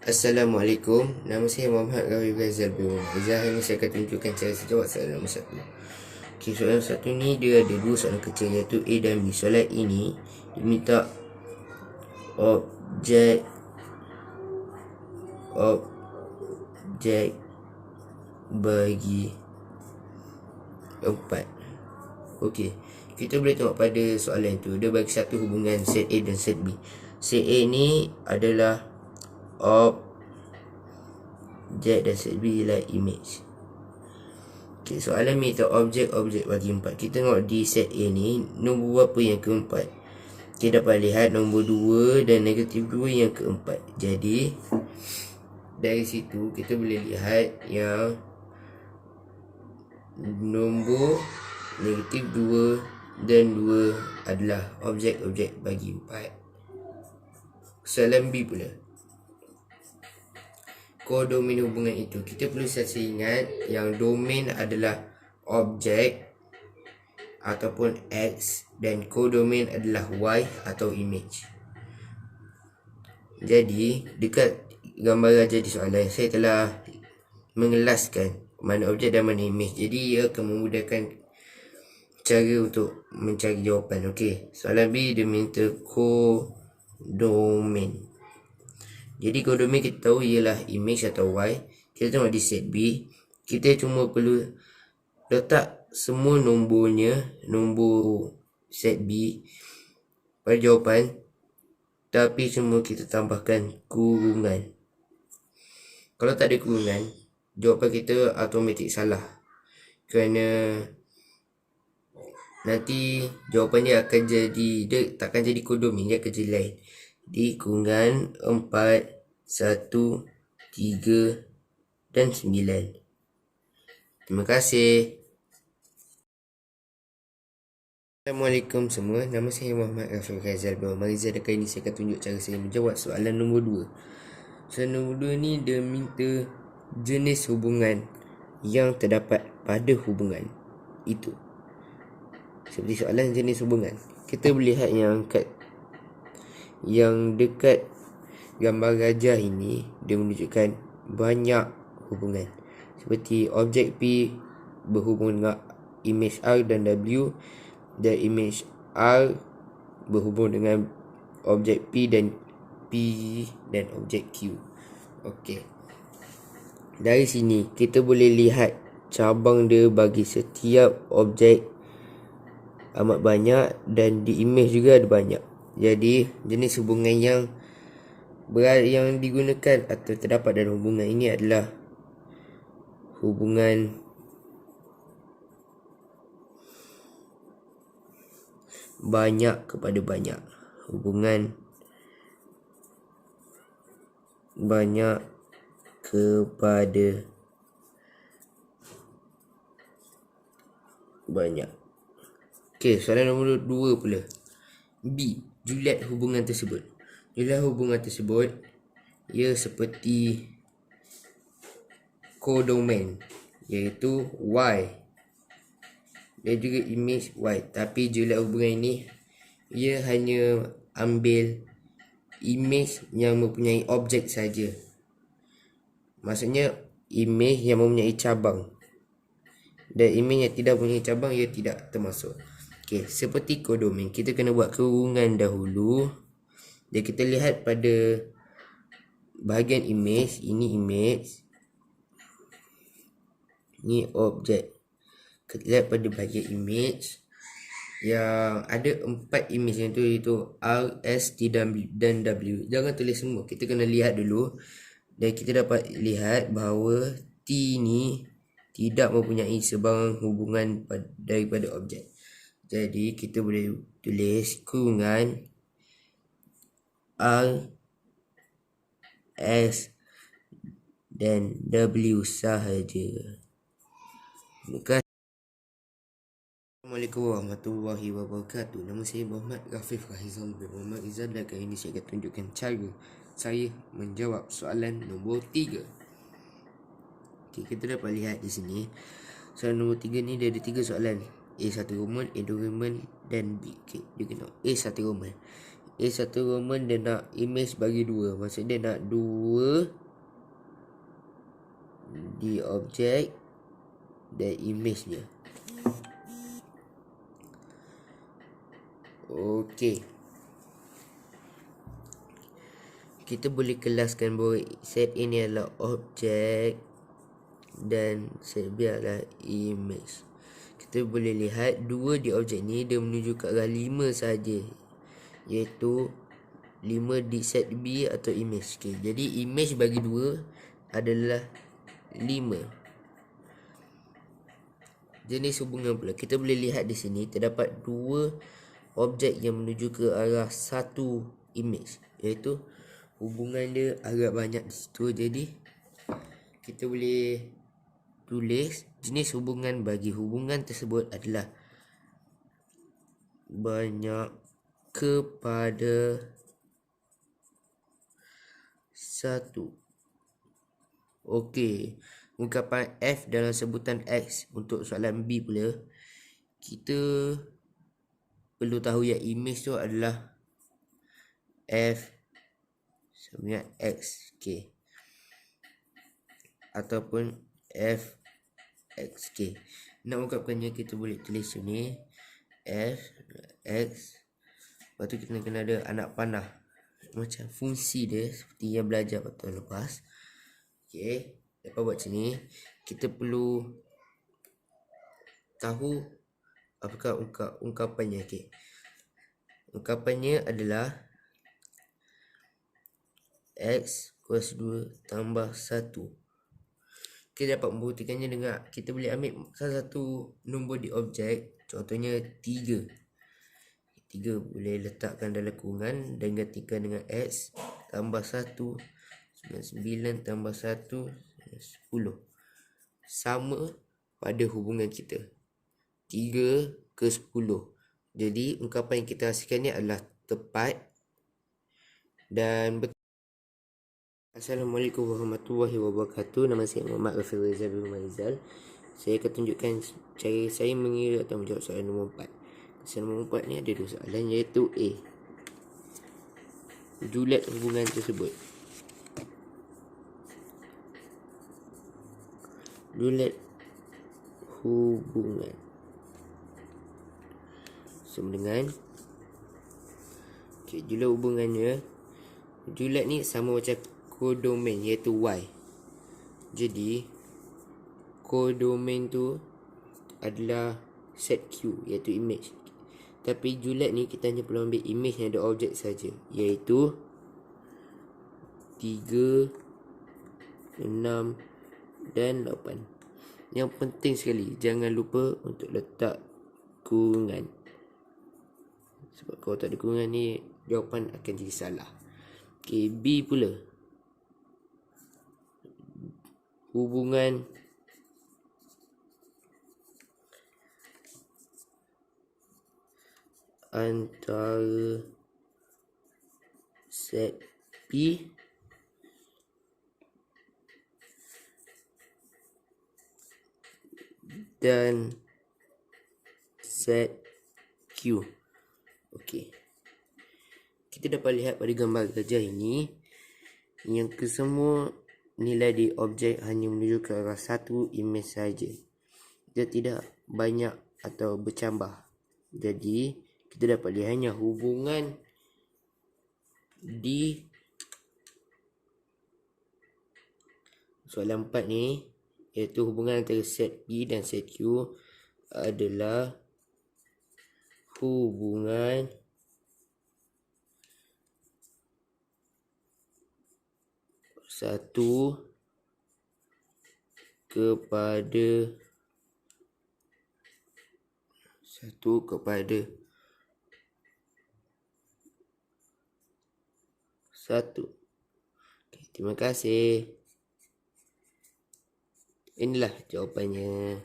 Assalamualaikum, nama saya Muhammad Rawi Ghazal bin Muhammad. Ini saya akan tunjukkan cara saya jawab soalan nombor 1. Okay, soalan 1 ni dia ada dua soalan kecil iaitu A dan B. Soalan ini diminta objek bagi 4. Okey, kita boleh tengok pada soalan tu dia bagi satu hubungan set A dan set B. Set A ni adalah objek dan set B ialah image. Okay, soalan minta objek bagi 4. Kita tengok di set A ni nombor berapa yang keempat. Kita dapat lihat nombor 2 dan negatif 2 yang keempat. Jadi dari situ kita boleh lihat yang nombor negatif 2 dan 2 adalah objek bagi 4. Soalan B pula, kodomen hubungan itu. Kita perlu sentiasa ingat yang domain adalah objek ataupun X dan kodomen adalah Y atau image. Jadi dekat gambar raja di soalan saya telah mengelaskan mana objek dan mana image. Jadi ia akan memudahkan cara untuk mencari jawapan. Okey, soalan B dia minta kodomen. Jadi kodomen kita tahu ialah image atau Y. Kita tengok di set B, kita cuma perlu letak semua nombornya, nombor set B pada jawapan, tapi semua kita tambahkan kurungan. Kalau tak ada kurungan, jawapan kita automatik salah, kerana nanti jawapannya akan jadi, dia takkan jadi kodomen, dia akan jadi lain. Di kurungan 4, 1, 3 dan 9. Terima kasih. Assalamualaikum semua, nama saya Muhammad Rafi Ghazal bin Muhammad. Kali ini saya akan tunjuk cara saya menjawab soalan nombor 2. Soalan nombor 2 ni dia minta jenis hubungan yang terdapat pada hubungan itu. Seperti soalan jenis hubungan, kita boleh lihat yang dekat gambar gajah ini dia menunjukkan banyak hubungan. Seperti objek P berhubung dengan image R dan W, dan image R berhubung dengan objek P dan objek Q. Okey, dari sini kita boleh lihat cabang dia bagi setiap objek amat banyak, dan di image juga ada banyak. Jadi jenis hubungan yang digunakan atau terdapat dalam hubungan ini adalah hubungan banyak kepada banyak. Hubungan banyak kepada banyak. Okey, soalan nombor 2 pula. B, juliet hubungan tersebut. Juliet hubungan tersebut ia seperti kodomen, iaitu Y dan juga image Y. Tapi juliet hubungan ini ia hanya ambil image yang mempunyai objek saja. Maksudnya image yang mempunyai cabang, dan image yang tidak mempunyai cabang ia tidak termasuk. Okey, seperti kodomen, kita kena buat kurungan dahulu. Dan kita lihat pada bahagian image, ini image, ni objek. Kita lihat pada bahagian image yang ada 4 image yang tu, iaitu R, S, T dan W. Jangan tulis semua, kita kena lihat dulu. Dan kita dapat lihat bahawa T ni tidak mempunyai sebarang hubungan daripada objek. Jadi kita boleh tulis kurungan R, S dan W sahaja. Terima kasih. Assalamualaikum warahmatullahi wabarakatuh. Nama saya Muhammad Rafif Rahizal bin Muhammad Izzat, dan kali ini saya akan tunjukkan cara saya menjawab soalan nombor 3. Okay, kita dapat lihat di sini soalan nombor 3 ni dia ada 3 soalan. A1 Roman, A2 Roman dan B. Okay, dia kena A1 Roman. satu Roman dia nak image bagi 2. Maksud dia nak 2 di objek dan image dia. Okey. Kita boleh kelaskan bahawa set A ni adalah objek dan set B adalah image. Kita boleh lihat 2 di objek ni dia menuju ke arah 5 saja, iaitu 5 di set B atau image. Okay, jadi image bagi 2 adalah 5. Jenis hubungan pula, kita boleh lihat di sini terdapat 2 objek yang menuju ke arah satu image, iaitu hubungan dia agak banyak di situ. Jadi kita boleh tulis jenis hubungan bagi hubungan tersebut adalah banyak kepada 1. Okey, ungkapan F dalam sebutan X untuk soalan B pula, kita perlu tahu yang image tu adalah F sama dengan X. Okay, ataupun F XK. Nak ungkapkannya kita boleh tulis sini F X, lepas tu kita kena ada anak panah macam fungsi dia seperti yang belajar waktu lepas. Okay, lepas buat sini kita perlu tahu apakah ungkapannya. Okay, ungkapannya adalah X kuasa 2 tambah 1. Kita dapat membuktikannya dengan kita boleh ambil salah satu nombor di objek, contohnya 3. 3 boleh letakkan dalam kurungan dan gantikan dengan X tambah 1. 9 tambah 1 10. Sama pada hubungan kita 3 ke 10. Jadi ungkapan yang kita hasilkan ni adalah tepat dan betul. Assalamualaikum warahmatullahi wabarakatuh. Nama saya Muhammad Rafiq Rizal bin Maizal. Saya akan tunjukkan cara saya mengira atau menjawab soalan nombor 4. Soalan nombor 4 ni ada 2 soalan, iaitu A, julat hubungan tersebut. Julat hubungan sama dengan julat hubungannya. Julat ni sama macam kodomain, iaitu Y. Jadi kodomain tu adalah set Q, iaitu image. Tapi julat ni kita hanya perlu ambil image yang ada objek saja, iaitu 3, 6 dan 8. Yang penting sekali, jangan lupa untuk letak kurungan. Sebab kalau tak ada kurungan ni, jawapan akan jadi salah. Okay, B pula. Hubungan antara set P dan set Q. Okey, kita dapat lihat pada gambar gajah ini yang kesemua nilai di objek hanya menuju ke arah satu image saja. Dia tidak banyak atau bercambah. Jadi kita dapat lihatnya hubungan di soalan 4 ni, iaitu hubungan antara set P dan set Q adalah hubungan satu kepada satu. Okay, terima kasih. Inilah jawapannya.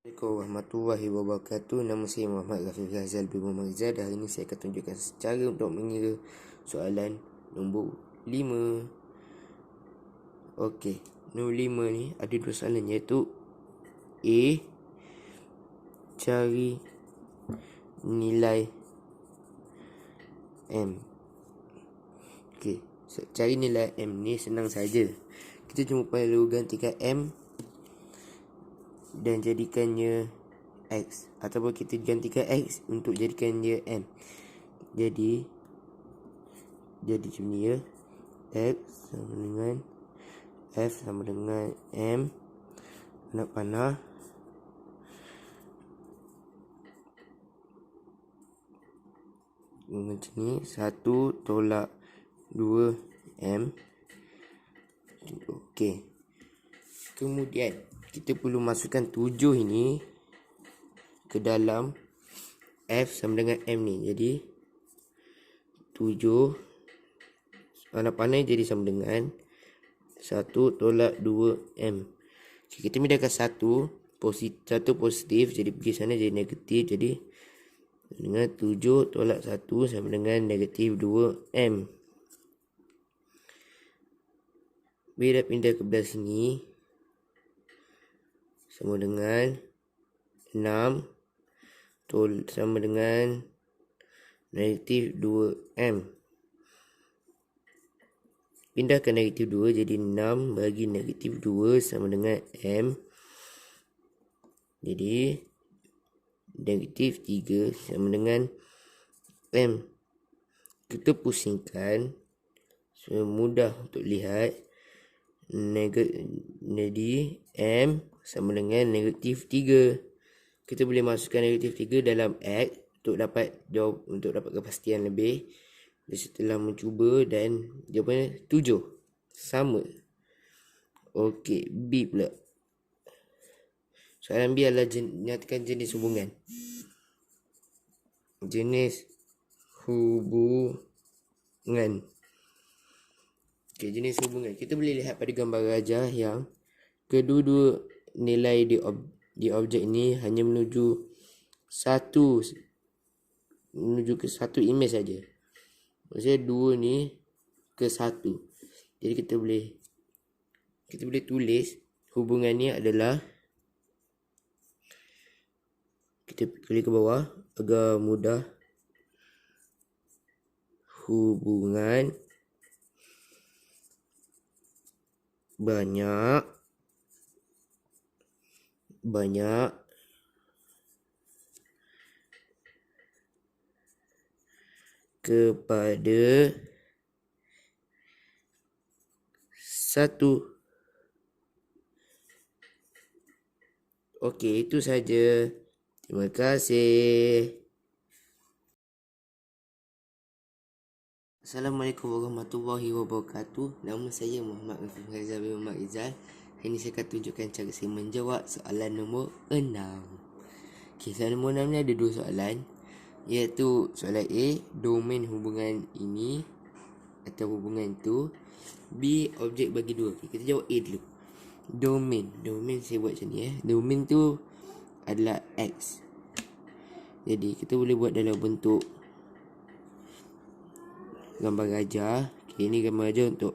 Assalamualaikum warahmatullahi wabarakatuh. Nama saya Muhammad Rafiq Rizal bin Maizal. Hari ini saya akan tunjukkan cara untuk mengira soalan nombor 5. Okey, nombor 5 ni ada 2 soalan, iaitu A, cari nilai M. Okey, cari nilai M ni senang saja. Kita cuma perlu gantikan M dan jadikannya X, ataupun kita gantikan X untuk jadikannya M. Jadi macam ni ya. X sama dengan F sama dengan M anak panah macam ni, 1 tolak 2 M. Okey. Kemudian kita perlu masukkan 7 ini ke dalam F sama dengan M ni. Jadi 7 anak panah jadi sama dengan 1 tolak 2 M. Okay, kita pindahkan satu positif, jadi pergi sana jadi negatif. Jadi dengan 7 tolak 1 sama dengan negatif 2 M. Bila pindah ke belah sini sama dengan 6 sama dengan negatif 2M. Pindahkan negatif 2 jadi 6 bagi negatif 2 sama dengan M. Jadi negatif 3 sama dengan M. Kita pusingkan supaya mudah untuk lihat. Jadi M sama dengan negatif 3. Kita boleh masukkan negatif 3 dalam X untuk dapat kepastian lebih. Setelah mencuba dan jawapannya 7. Sama. Okey, B pula. Soalan B adalah nyatakan jenis hubungan. Jenis hubungan. Okey, jenis hubungan. Kita boleh lihat pada gambar gajah yang kedua-dua nilai di objek ini hanya menuju ke satu imej saja. Maksudnya 2 ni ke 1. Jadi kita boleh tulis hubungan ni adalah, kita klik ke bawah agar mudah. Hubungan banyak kepada 1. Okey, itu saja. Terima kasih. Assalamualaikum warahmatullahi wabarakatuh. Nama saya Muhammad Rizal bin Muhammad Rizal. Hari ini saya akan tunjukkan cara saya menjawab soalan nombor 6. Okey, soalan nombor 6 ni ada 2 soalan, iaitu soalan A, domain hubungan ini atau hubungan itu. B, objek bagi 2. Okay, kita jawab A dulu. Domain saya buat macam ni. Domain tu adalah X. Jadi kita boleh buat dalam bentuk gambar gajah. Okay, ini gambar gajah untuk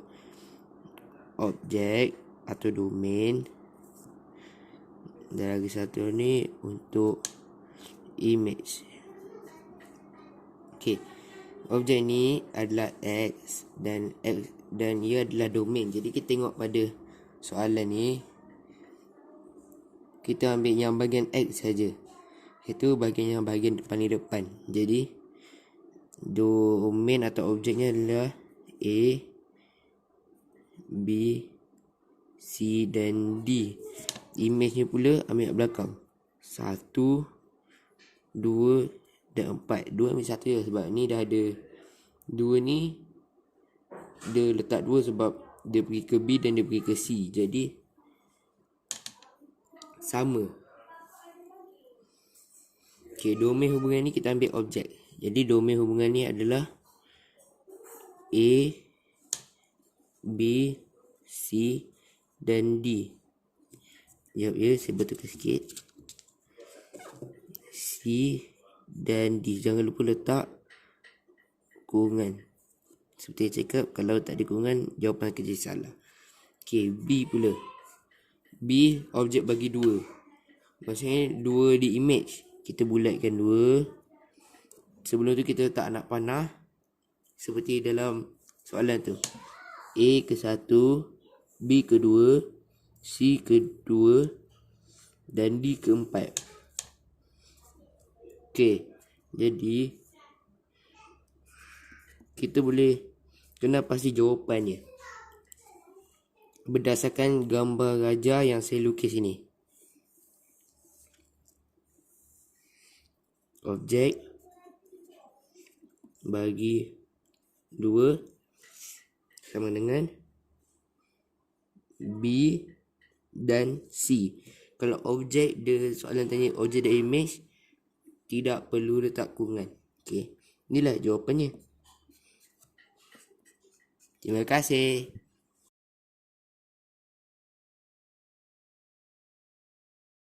objek atau domain. Dan lagi satu ni untuk image. Okay, objek ni adalah X dan ia adalah domain. Jadi kita tengok pada soalan ni, kita ambil yang bahagian X saja. Itu bahagian depan. Jadi domain atau objeknya adalah A, B, C dan D. Imejnya pula ambil belakang 1, 2 dan 4. 2 ambil 1 je sebab ni dah ada 2 ni. Dia letak 2 sebab dia pergi ke B dan dia pergi ke C. Jadi sama. Okay, domain hubungan ni kita ambil objek. Jadi domain hubungan ni adalah A, B, C dan D. Jawab ya, saya betulkan sikit. C dan D. Jangan lupa letak kurungan. Seperti saya cakap, kalau tak ada kurungan, jawapan akan jadi salah. Okay, B pula. B, objek bagi 2. Maksudnya 2 di image. Kita bulatkan 2. Sebelum tu kita letak anak panah. seperti dalam soalan tu. A ke 1, B ke 2, C ke 2 dan D ke 4. Okey, jadi kita boleh kenal pasti jawapannya berdasarkan gambar raja yang saya lukis ini. Objek bagi 2 sama dengan B dan C. Kalau objek dia soalan tanya objek dan image, tidak perlu letak kurungan. Okey, inilah jawapannya. Terima kasih.